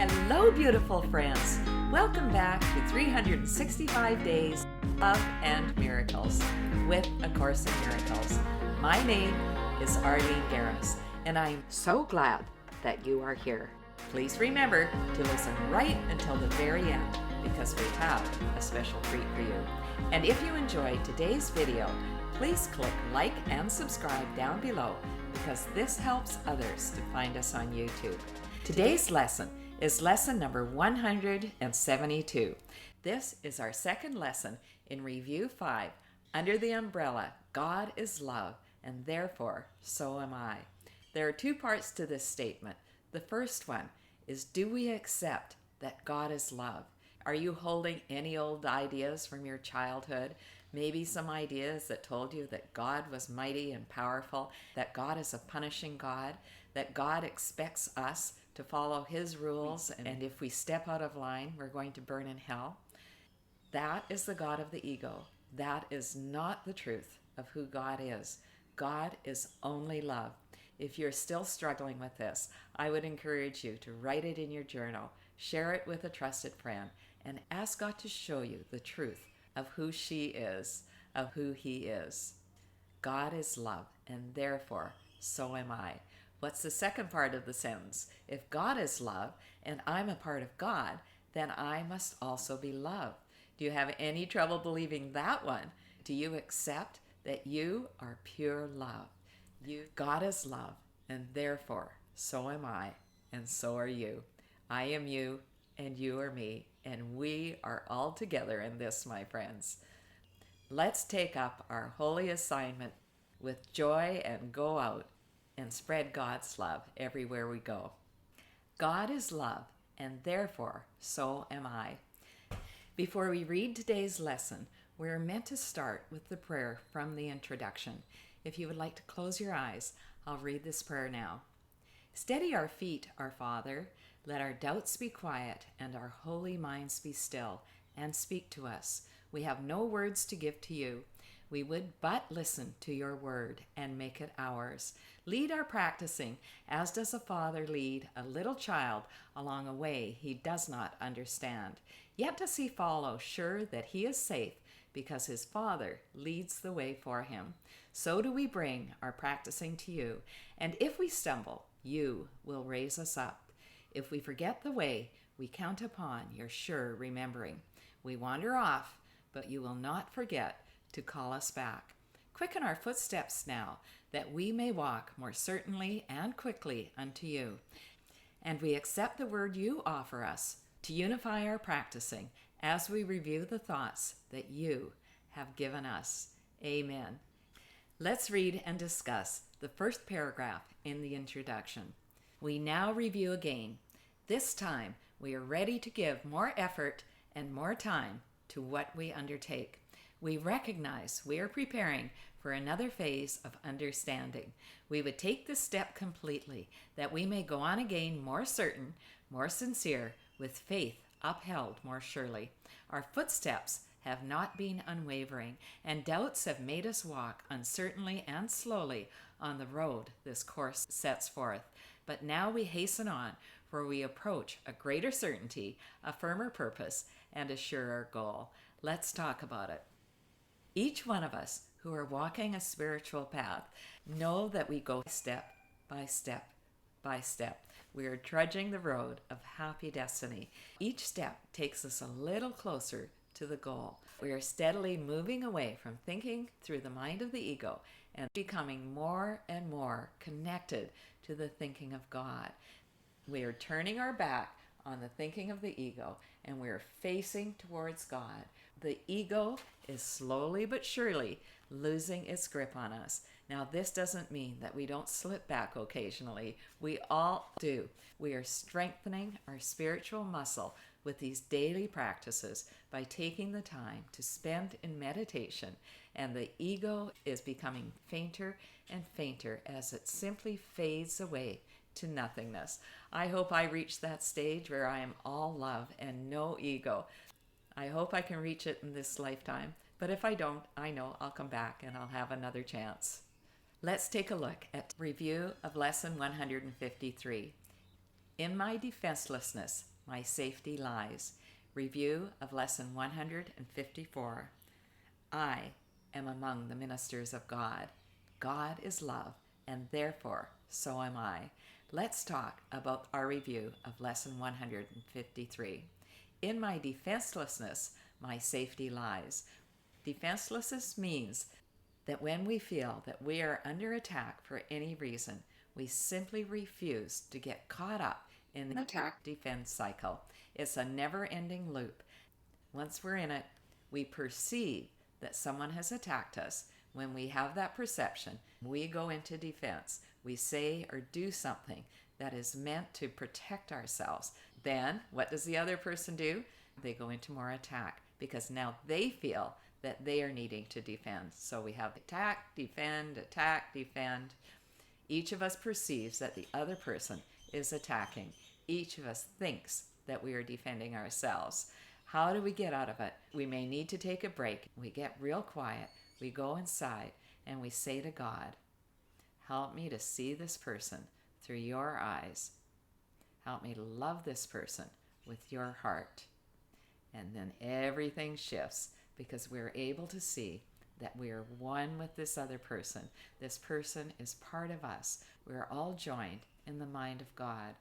Hello, beautiful friends. Welcome back to 365 Days of and Miracles with A Course in Miracles. My name is Arlene Garris, and I'm so glad that you are here. Please remember to listen right until the very end because we have a special treat for you. And if you enjoyed today's video, please click like and subscribe down below because this helps others to find us on YouTube. Today's lesson is lesson number 172. This is our second lesson in Review 5 under the umbrella, God is love, and therefore so am I. There are two parts to this statement. The first one is, do we accept that God is love? Are you holding any old ideas from your childhood? Maybe some ideas that told you that God was mighty and powerful, that God is a punishing God, that God expects us to follow His rules, and if we step out of line, we're going to burn in hell. That is the God of the ego. That is not the truth of who God is. God is only love. If you're still struggling with this, I would encourage you to write it in your journal, share it with a trusted friend, and ask God to show you the truth of who she is, of who He is. God is love, and therefore so am I. What's the second part of the sentence? If God is love and I'm a part of God, then I must also be love. Do you have any trouble believing that one? Do you accept that you are pure love? God is love, and therefore so am I, and so are you. I am you, and you are me, and we are all together in this, my friends. Let's take up our holy assignment with joy and go out and spread God's love everywhere we go. God is love, and therefore so am I. Before we read today's lesson, we're meant to start with the prayer from the introduction. If you would like to close your eyes, I'll read this prayer now. Steady our feet, our Father. Let our doubts be quiet and our holy minds be still, and speak to us. We have no words to give to you. We would but listen to your word and make it ours. Lead our practicing, as does a father lead a little child along a way he does not understand. Yet does he follow, sure that he is safe, because his Father leads the way for him. So do we bring our practicing to you, and if we stumble, you will raise us up. If we forget the way, we count upon your sure remembering. We wander off, but you will not forget to call us back. Quicken our footsteps now, that we may walk more certainly and quickly unto you. And we accept the word you offer us to unify our practicing as we review the thoughts that you have given us. Amen. Let's read and discuss the first paragraph in the introduction. We now review again. This time we are ready to give more effort and more time to what we undertake. We recognize we are preparing for another phase of understanding. We would take this step completely, that we may go on again more certain, more sincere, with faith upheld more surely. Our footsteps have not been unwavering, and doubts have made us walk uncertainly and slowly on the road this course sets forth. But now we hasten on, for we approach a greater certainty, a firmer purpose, and a surer goal. Let's talk about it. Each one of us who are walking a spiritual path know that we go step by step by step. We are trudging the road of happy destiny. Each step takes us a little closer to the goal. We are steadily moving away from thinking through the mind of the ego and becoming more and more connected to the thinking of God. We are turning our back on the thinking of the ego, and we are facing towards God. The ego is slowly but surely losing its grip on us. Now, this doesn't mean that we don't slip back occasionally. We all do. We are strengthening our spiritual muscle with these daily practices by taking the time to spend in meditation, and the ego is becoming fainter and fainter as it simply fades away to nothingness. I hope I reach that stage where I am all love and no ego. I hope I can reach it in this lifetime, but if I don't, I know I'll come back and I'll have another chance. Let's take a look at review of lesson 153. In my defenselessness, my safety lies. Review of Lesson 154. I am among the ministers of God. God is love, and therefore so am I. Let's talk about our review of Lesson 153. In my defenselessness, my safety lies. Defenselessness means that when we feel that we are under attack for any reason, we simply refuse to get caught up in the attack-defense cycle. It's a never-ending loop. Once we're in it, we perceive that someone has attacked us. When we have that perception, we go into defense. We say or do something that is meant to protect ourselves. Then, what does the other person do? They go into more attack because now they feel that they are needing to defend. So we have attack, defend, attack, defend. Each of us perceives that the other person is attacking. Each of us thinks that we are defending ourselves. How do we get out of it? We may need to take a break. We get real quiet. We go inside and we say to God, help me to see this person through your eyes. Help me love this person with your heart. And then everything shifts because we're able to see that we are one with this other person. This person is part of us. We're all joined in the mind of God.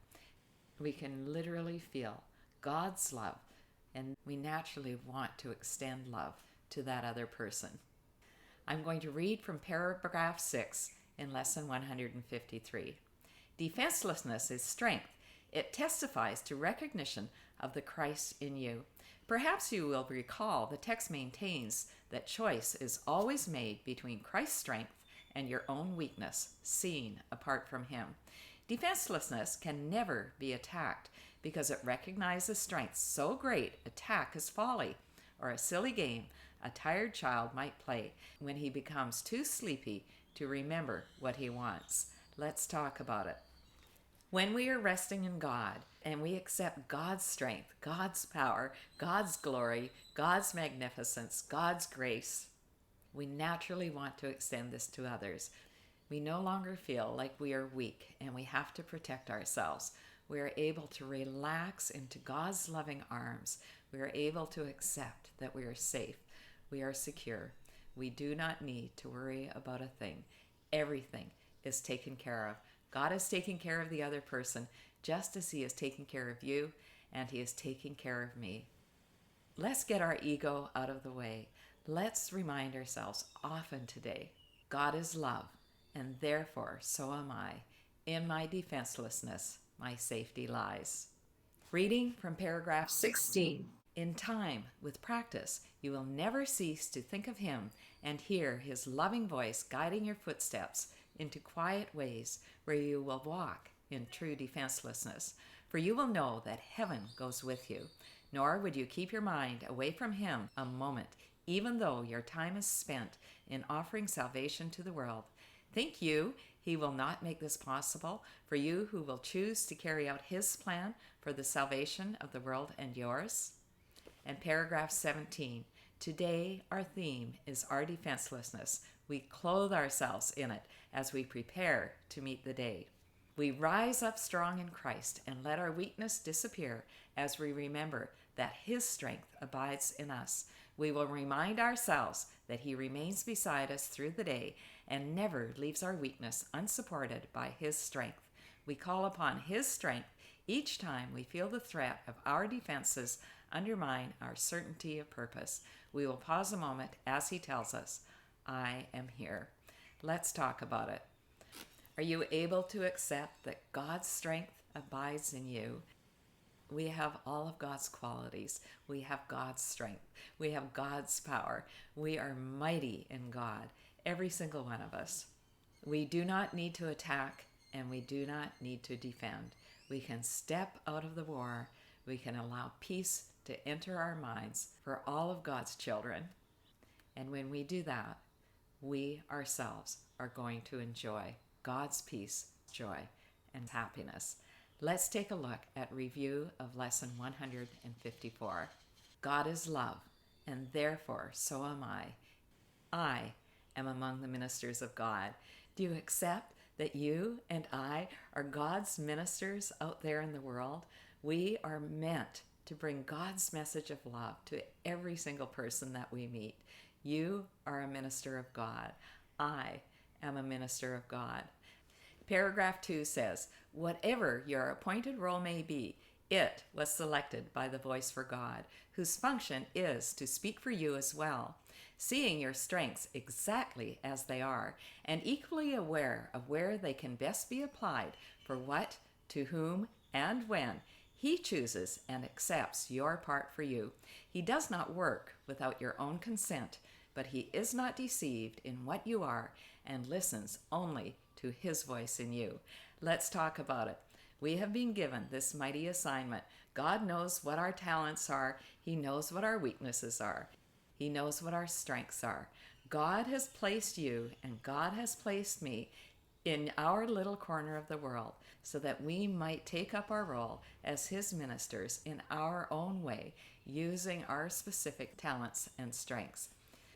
We can literally feel God's love, and we naturally want to extend love to that other person. I'm going to read from paragraph 6 in Lesson 153. Defenselessness is strength. It testifies to recognition of the Christ in you. Perhaps you will recall the text maintains that choice is always made between Christ's strength and your own weakness, seen apart from Him. Defenselessness can never be attacked because it recognizes strength so great attack is folly, or a silly game a tired child might play when he becomes too sleepy to remember what he wants. Let's talk about it. When we are resting in God and we accept God's strength, God's power, God's glory, God's magnificence, God's grace, we naturally want to extend this to others. We no longer feel like we are weak and we have to protect ourselves. We are able to relax into God's loving arms. We are able to accept that we are safe. We are secure. We do not need to worry about a thing. Everything is taken care of. God is taking care of the other person just as He is taking care of you, and He is taking care of me. Let's get our ego out of the way. Let's remind ourselves often today, God is love, and therefore so am I. In my defenselessness, my safety lies. Reading from paragraph 16. In time, with practice, you will never cease to think of Him and hear His loving voice guiding your footsteps into quiet ways where you will walk in true defenselessness. For you will know that heaven goes with you, nor would you keep your mind away from Him a moment, even though your time is spent in offering salvation to the world. Think you He will not make this possible for you who will choose to carry out His plan for the salvation of the world and yours? And paragraph 17. Today, our theme is our defenselessness. We clothe ourselves in it as we prepare to meet the day. We rise up strong in Christ and let our weakness disappear as we remember that His strength abides in us. We will remind ourselves that He remains beside us through the day and never leaves our weakness unsupported by His strength. We call upon His strength each time we feel the threat of our defenses undermine our certainty of purpose. We will pause a moment as He tells us, I am here. Let's talk about it. Are you able to accept that God's strength abides in you? We have all of God's qualities. We have God's strength. We have God's power. We are mighty in God, every single one of us. We do not need to attack, and we do not need to defend. We can step out of the war. We can allow peace to enter our minds for all of God's children. And when we do that, we ourselves are going to enjoy God's peace, joy, and happiness. Let's take a look at review of Lesson 154. God is love, and therefore so am I. I am among the ministers of God. Do you accept that you and I are God's ministers out there in the world? We are meant to bring God's message of love to every single person that we meet. You are a minister of God. I am a minister of God. Paragraph 2 says, whatever your appointed role may be, it was selected by the Voice for God, whose function is to speak for you as well, seeing your strengths exactly as they are, and equally aware of where they can best be applied for what, to whom, and when He chooses and accepts your part for you. He does not work without your own consent, but He is not deceived in what you are and listens only to His voice in you. Let's talk about it. We have been given this mighty assignment. God knows what our talents are. He knows what our weaknesses are. He knows what our strengths are. God has placed you and God has placed me in our little corner of the world so that we might take up our role as His ministers in our own way, using our specific talents and strengths.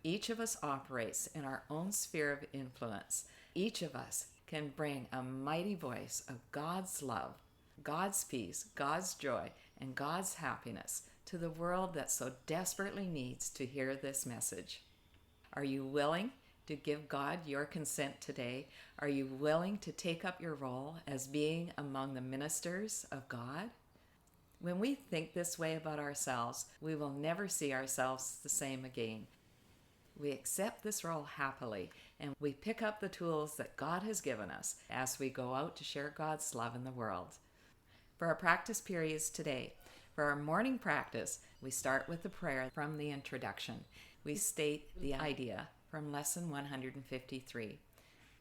Each of us operates in our own sphere of influence. Each of us can bring a mighty voice of God's love, God's peace, God's joy, and God's happiness to the world that so desperately needs to hear this message. Are you willing to give God your consent today? Are you willing to take up your role as being among the ministers of God? When we think this way about ourselves, we will never see ourselves the same again. We accept this role happily, and we pick up the tools that God has given us as we go out to share God's love in the world. For our practice periods today, for our morning practice, we start with the prayer from the introduction. We state the idea from lesson 153.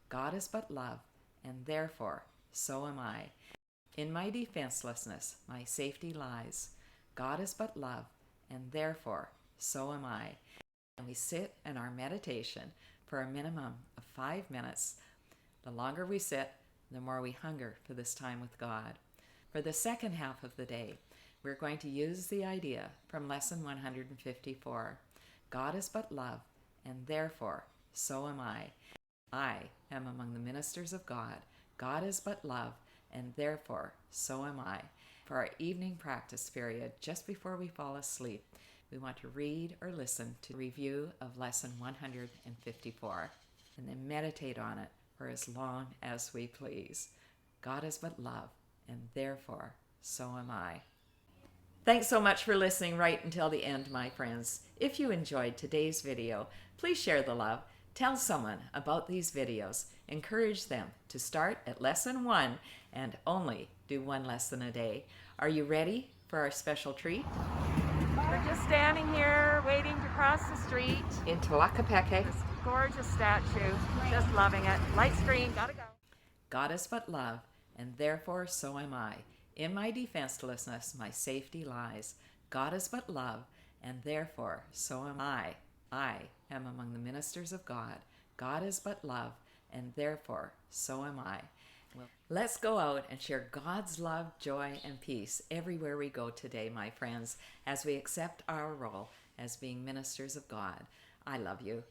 God is but love, and therefore so am I. In my defenselessness, my safety lies. God is but love, and therefore so am I. And we sit in our meditation for a minimum of 5 minutes. The longer we sit, the more we hunger for this time with God. For the second half of the day, we're going to use the idea from lesson 154. God is but love, and therefore so am I. I am among the ministers of God. God is but love, and therefore so am I. For our evening practice period, just before we fall asleep, we want to read or listen to a review of lesson 154 and then meditate on it for as long as we please. God is but love, and therefore so am I. Thanks so much for listening right until the end, my friends. If you enjoyed today's video, please share the love. Tell someone about these videos. Encourage them to start at lesson 1 and only do 1 lesson a day. Are you ready for our special treat? We're just standing here waiting to cross the street. In Tlaquepaque. This gorgeous statue. Just loving it. Light screen, gotta go. God is but love, and therefore so am I. In my defenselessness, my safety lies. God is but love, and therefore so am I. I am among the ministers of God. God is but love, and therefore so am I. Well, let's go out and share God's love, joy, and peace everywhere we go today, my friends, as we accept our role as being ministers of God. I love you.